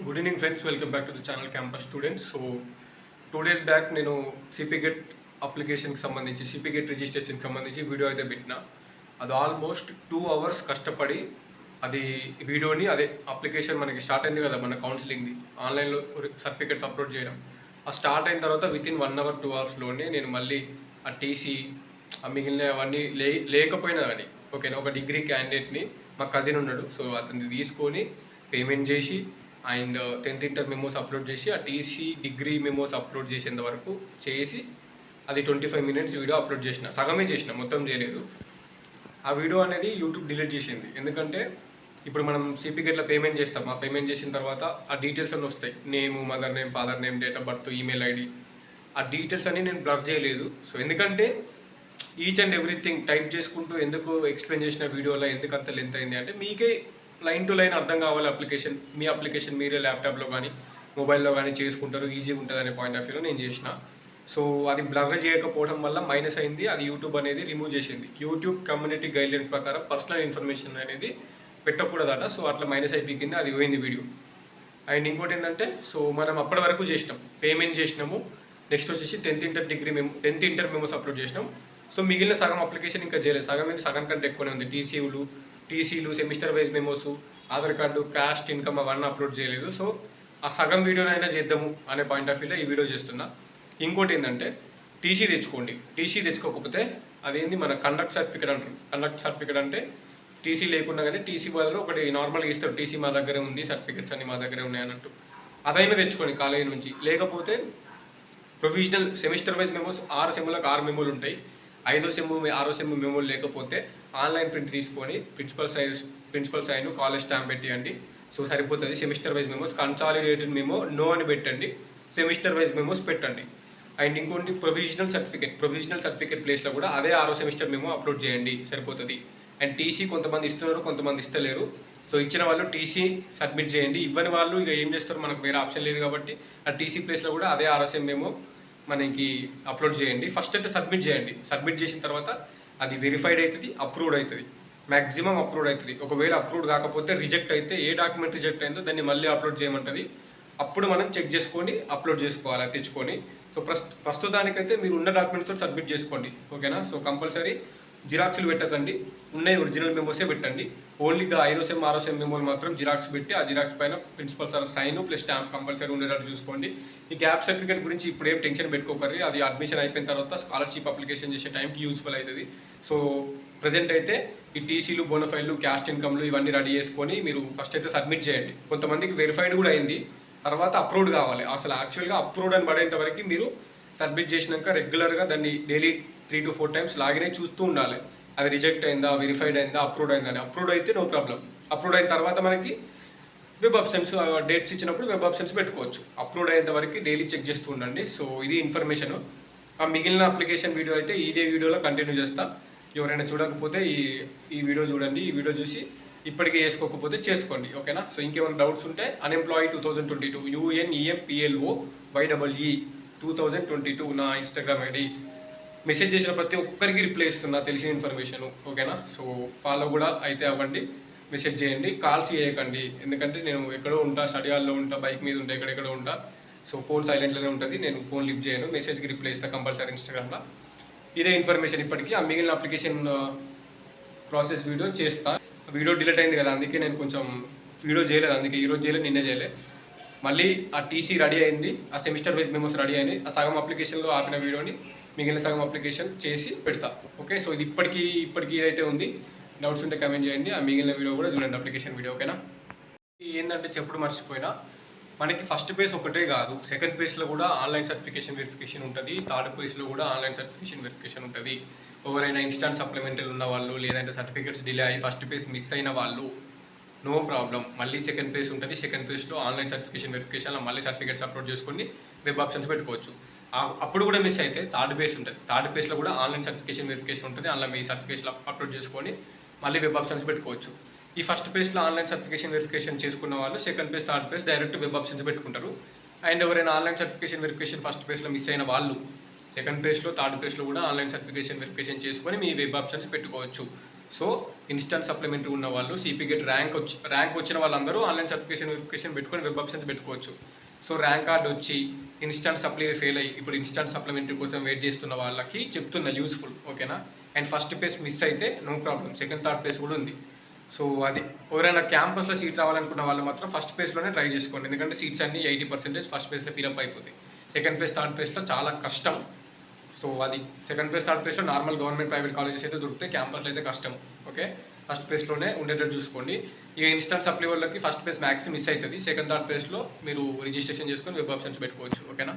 Good evening friends, welcome back to the channel campus students. So 2 days back నేను సిపిగెట్ అప్లికేషన్కి సంబంధించి సిపిగెట్ రిజిస్ట్రేషన్కి సంబంధించి video అయితే పెట్టిన. అది ఆల్మోస్ట్ 2 hours కష్టపడి అది వీడియోని అదే అప్లికేషన్ మనకి స్టార్ట్ అయింది కదా, మన కౌన్సిలింగ్ది ఆన్లైన్లో సర్టిఫికెట్స్ అప్లోడ్ చేయడం. ఆ స్టార్ట్ అయిన తర్వాత వితిన్ 1 hour 2 hours నేను మళ్ళీ ఆ టీసీ మిగిలిన అవన్నీ లేకపోయినా కానీ ఓకేనా, ఒక డిగ్రీ క్యాండిడేట్ని మా కజిన్ ఉన్నాడు, సో అతన్ని తీసుకొని పేమెంట్ చేసి and 10th inter memos upload చేసి ఆ టీసీ డిగ్రీ మెమోస్ అప్లోడ్ చేసేంత వరకు చేసి అది 25 minutes వీడియో అప్లోడ్ చేసిన. సగమే చేసిన, మొత్తం చేయలేదు. ఆ వీడియో అనేది యూట్యూబ్ డిలీట్ చేసింది. ఎందుకంటే ఇప్పుడు మనం సిపిగెట్లో పేమెంట్ చేస్తాం, ఆ పేమెంట్ చేసిన తర్వాత ఆ డీటెయిల్స్ అన్నీ వస్తాయి, name, mother name, father name, date of birth, email ID. ఆ డీటెయిల్స్ అన్నీ నేను బ్లర్ చేయలేదు. సో ఎందుకంటే ఈచ్ అండ్ ఎవ్రీథింగ్ టైప్ చేసుకుంటూ ఎందుకు ఎక్స్ప్లెయిన్ చేసిన వీడియోలో ఎందుకు అంత లెంత్ అయింది అంటే మీకే లైన్ టు లైన్ అర్థం కావాలి. మీ అప్లికేషన్ మీరే ల్యాప్టాప్లో కానీ మొబైల్లో కానీ చేసుకుంటారు, ఈజీగా ఉంటుంది అనే పాయింట్ ఆఫ్ వ్యూలో నేను చేసిన. సో అది బ్లర్ చేయకపోవడం వల్ల మైనస్ అయింది. అది యూట్యూబ్ అనేది రిమూవ్ చేసింది. యూట్యూబ్ కమ్యూనిటీ గైడ్లైన్స్ ప్రకారం పర్సనల్ ఇన్ఫర్మేషన్ అనేది పెట్టకూడదట. సో అట్లా మైనస్ అయిపోయింది, అది పోయింది వీడియో. అండ్ ఇంకోటి ఏంటంటే, సో మనం అప్పటి వరకు చేసినాం, పేమెంట్ చేసినాము. నెక్స్ట్ వచ్చేసి 10th ఇంటర్ మెమోస్ అప్లోడ్ చేసినాం. సో మిగిలిన సగం అప్లికేషన్ ఇంకా చేయలేదు. సగం కంటే ఎక్కువనే ఉంది. టీసీలు, semester wise memos, Aadhaar card, caste, income అవన్నీ అప్లోడ్ చేయలేదు. సో ఆ సగం వీడియోనైనా చేద్దాము అనే పాయింట్ ఆఫ్ వ్యూలో ఈ వీడియో చేస్తున్నా. ఇంకోటి ఏంటంటే, టీసీ తెచ్చుకోండి. టీసీ తెచ్చుకోకపోతే అదేంది మన కండక్ట్ సర్టిఫికేట్ అంటారు. కండక్ట్ సర్టిఫికేట్ అంటే టీసీ లేకుండా కానీ టీసీ బదులు ఒకటి నార్మల్గా ఇస్తారు, టీసీ మా దగ్గరే ఉంది, సర్టిఫికేట్స్ అన్ని మా దగ్గరే ఉన్నాయి అన్నట్టు. అదైనా తెచ్చుకోండి కాలేజీ నుంచి. లేకపోతే ప్రొవిజనల్ సెమిస్టర్ వైజ్ మెమోస్ 6 సెమ్లకు 6 మెమోలు ఉంటాయి. 5వ సెమ్ 6వ సెమ్ మెమోలు లేకపోతే ఆన్లైన్ ప్రింట్ తీసుకొని ప్రిన్సిపల్ సైన్, కాలేజ్ స్టాంప్ పెట్టియండి. సో సరిపోతుంది. Semester wise memos consolidated memo no అని పెట్టండి, సెమిస్టర్ వైజ్ మెమోస్ పెట్టండి. అండ్ ఇంకోటి ప్రొవిజనల్ సర్టిఫికేట్ ప్లేస్లో కూడా అదే 6వ సెమిస్టర్ మెమో అప్లోడ్ చేయండి, సరిపోతుంది. అండ్ టీసీ కొంతమంది ఇస్తున్నారు, కొంతమంది ఇస్తలేరు. సో ఇచ్చిన వాళ్ళు టీసీ సబ్మిట్ చేయండి. ఇవ్వని వాళ్ళు ఇక ఏం చేస్తారు, మనకు వేరే ఆప్షన్ లేదు కాబట్టి ఆ టీసీ ప్లేస్లో కూడా అదే 6వ సెమ్ మెమో మనకి అప్లోడ్ చేయండి. ఫస్ట్ అయితే సబ్మిట్ చేయండి. సబ్మిట్ చేసిన తర్వాత అది వెరిఫైడ్ అవుతుంది, అప్రూవ్డ్ అవుతుంది. మ్యాక్సిమం అప్రూవ్డ్ అవుతుంది. ఒకవేళ అప్రూవ్డ్ కాకపోతే రిజెక్ట్ అయితే, ఏ డాక్యుమెంట్ రిజెక్ట్ అయిందో దాన్ని మళ్ళీ అప్లోడ్ చేయమంటుంది. అప్పుడు మనం చెక్ చేసుకొని అప్లోడ్ చేసుకోవాలి తెచ్చుకొని. సో ప్రస్తుతానికైతే మీరు ఉన్న డాక్యుమెంట్స్తో సబ్మిట్ చేసుకోండి, ఓకేనా. సో కంపల్సరీ జిరాక్స్లు పెట్టకండి, ఉన్నాయి ఒరిజినల్ మెమోసే పెట్టండి. ఓన్లీ 5వ సెమ్ 6వ సెమ్ మెమోలు మాత్రం జిరాక్స్ పెట్టి ఆ జిరాక్స్ పైన principal sir sign plus stamp compulsory ఉండేటట్టు చూసుకోండి. ఈ గ్యాప్ సర్టిఫికేట్ గురించి ఇప్పుడు ఏం టెన్షన్ పెట్టుకోకర్రి, అది అడ్మిషన్ అయిపోయిన తర్వాత స్కాలర్షిప్ అప్లికేషన్ చేసే టైంకి యూస్ఫుల్ అవుతుంది. సో ప్రజెంట్ అయితే ఈ టీసీలు, బోనఫైడ్లు, క్యాస్ట్ ఇన్కమ్లు ఇవన్నీ రెడీ చేసుకొని మీరు ఫస్ట్ అయితే సబ్మిట్ చేయండి. కొంతమందికి వెరిఫైడ్ కూడా అయింది, తర్వాత అప్రూవ్డ్ కావాలి. అసలు యాక్చువల్గా అప్రూవ్డ్ అని పడేంత వరకు మీరు సబ్మిట్ చేసినాక రెగ్యులర్గా దాన్ని డైలీ 3 to 4 times లాగిన్ అయి చూస్తూ ఉండాలి. అది రిజెక్ట్ అయిందా, వెరిఫైడ్ అయిందా, అప్రూవ్డ్ అయిందా అని. అప్రూవ్డ్ అయితే నో ప్రాబ్లం. అప్రూవ్డ్ అయిన తర్వాత మనకి వెబ్ ఆప్షన్స్ డేట్స్ ఇచ్చినప్పుడు వెబ్ ఆప్షన్స్ పెట్టుకోవచ్చు. అప్రూవ్డ్ అయ్యేంత వరకు డైలీ చెక్ చేస్తూ ఉండండి. సో ఇది ఇన్ఫర్మేషన్. ఆ మిగిలిన అప్లికేషన్ వీడియో అయితే ఇదే వీడియోలో కంటిన్యూ చేస్తా. ఎవరైనా చూడకపోతే ఈ వీడియో చూడండి. ఈ వీడియో చూసి ఇప్పటికీ చేసుకోకపోతే చేసుకోండి, ఓకేనా. సో ఇంకేమైనా డౌట్స్ ఉంటే అన్ఎంప్లాయీ 2022 UNEMPLOYEE 2022 నా ఇన్స్టాగ్రామ్ ఐడి. మెసేజ్ చేసిన ప్రతి ఒక్కరికి రిప్లై ఇస్తున్నా, తెలిసిన ఇన్ఫర్మేషన్, ఓకేనా. సో ఫాలో కూడా అయితే అవ్వండి, మెసేజ్ చేయండి, కాల్స్ చేయకండి. ఎందుకంటే నేను ఎక్కడో ఉంటా, స్టడీ హాల్లో ఉంటా, బైక్ మీద ఉంటా, ఎక్కడెక్కడో ఉంటా. సో ఫోన్ సైలెంట్లోనే ఉంటుంది, నేను ఫోన్ లిఫ్ట్ చేయను. మెసేజ్కి రిప్లై ఇస్తాను కంపల్సరీ ఇన్స్టాగ్రామ్లో. ఇదే ఇన్ఫర్మేషన్. ఇప్పటికీ ఆ మిగిలిన అప్లికేషన్ ప్రాసెస్ వీడియో చేస్తా. వీడియో డిలీట్ అయింది కదా, అందుకే నేను కొంచెం వీడియో చేయలేదు. అందుకే ఈరోజు చేయలేదు, నిన్నే చేయలేదు. మళ్ళీ ఆ టీసీ రెడీ అయింది, ఆ సెమిస్టర్ వైజ్ మెమోస్ రెడీ అయింది. ఆ సగం అప్లికేషన్లో ఆపిన వీడియోని మిగిలిన సగం అప్లికేషన్ చేసి పెడతా, ఓకే. సో ఇది ఇప్పటికీ ఏదైతే ఉంది, డౌట్స్ ఉంటే కమెంట్ చేయండి. ఆ మిగిలిన వీడియో కూడా చూడండి, అప్లికేషన్ వీడియో, ఓకేనా. ఏంటంటే చెప్పుడు మర్చిపోయినా, మనకి ఫస్ట్ పేజ్ ఒకటే కాదు, సెకండ్ పేజ్లో కూడా ఆన్లైన్ సర్టిఫికేషన్ వెరిఫికేషన్ ఉంటుంది, థర్డ్ పేజ్లో కూడా ఆన్లైన్ సర్టిఫికేషన్ వెరిఫికేషన్ ఉంటుంది. ఎవరైనా ఇన్స్టాంట్ సప్లిమెంటరీ ఉన్న వాళ్ళు, లేదంటే సర్టిఫికేట్స్ డిలే అయ్యి ఫస్ట్ పేజ్ మిస్ అయిన వాళ్ళు నో ప్రాబ్లం, మళ్ళీ సెకండ్ పేజ్ ఉంటుంది. సెకండ్ పేజ్లో ఆన్లైన్ సర్టిఫికేషన్ వెరిఫికేషన్, మళ్ళీ సర్టిఫికేట్స్ అప్లోడ్ చేసుకొని వెబ్ ఆప్షన్స్ పెట్టుకోవచ్చు. అప్పుడు కూడా మిస్ అయితే థర్డ్ పేజ్ ఉంటుంది. థర్డ్ పేజ్లో కూడా ఆన్లైన్ సర్టిఫికేషన్ వెరిఫికేషన్ ఉంటుంది. అందులో మీ సర్టిఫికేషన్ అప్లోడ్ చేసుకొని మళ్ళీ వెబ్ ఆప్షన్స్ పెట్టుకోవచ్చు. ఈ ఫస్ట్ పేజ్లో ఆన్లైన్ సర్టిఫికేషన్ వెరిఫికేషన్ చేసుకున్న వాళ్ళు second page, third page direct web options పెట్టుకుంటారు. అండ్ ఎవరైనా ఆన్లైన్ సర్టిఫికేషన్ వెరిఫికేషన్ ఫస్ట్ పేజ్లో మిస్ అయిన వాళ్ళు సెకండ్ పేజ్లో, థర్డ్ పేజ్లో కూడా ఆన్లైన్ సర్టిఫికేషన్ వెరిఫికేషన్ చేసుకొని మీ వెబ్ ఆప్షన్స్ పెట్టుకోవచ్చు. సో ఇన్స్టెంట్ సప్లిమెంటరీ ఉన్న వాళ్ళు సిపి గేట్ ర్యాంక్ వచ్చిన వాళ్ళందరూ ఆన్లైన్ సర్టిఫికేషన్ వెరిఫికేషన్ పెట్టుకొని వెబ్ ఆప్షన్స్ పెట్టుకోవచ్చు. సో ర్యాంక్ కార్డ్ వచ్చి ఇన్స్టెంట్ సప్లీ ఫెయిల్ అయ్యి ఇప్పుడు ఇన్స్టెంట్ సప్లిమెంటరీ కోసం వెయిట్ చేస్తున్న వాళ్ళకి చెప్తున్న యూస్ఫుల్, ఓకేనా. అండ్ ఫస్ట్ ప్లేస్ మిస్ అయితే no problem, second third place కూడా ఉంది. సో అది ఎవరైనా క్యాంపస్లో సీట్ రావాలనుకున్న వాళ్ళు మాత్రం ఫస్ట్ ప్లేస్లోనే ట్రై చేసుకోండి, ఎందుకంటే సీట్స్ అన్ని 80% ఫస్ట్ ప్లేస్లో ఫిల్అప్ అయిపోతాయి. సెకండ్ ప్లేస్ థర్డ్ ప్లేస్లో చాలా కష్టం. సో అది సెకండ్ ప్లేస్ థర్డ్ ప్లేస్లో నార్మల్ గవర్నమెంట్ ప్రైవేట్ కాలేజెస్ అయితే దొరుకుతాయి, క్యాంపస్లో అయితే కష్టం. ఓకే, ఫస్ట్ ప్లేస్లోనే ఉండేటట్టు చూసుకోండి. ఈ ఇన్స్టెంట్ సప్లీ వాళ్ళకి ఫస్ట్ ప్లేస్ మ్యాక్స్ మిస్ అవుతుంది, సెకండ్ థర్డ్ ప్లేస్లో మీరు రిజిస్ట్రేషన్ చేసుకొని వెబ్ ఆప్షన్స్ పెట్టుకోవచ్చు, ఓకేనా.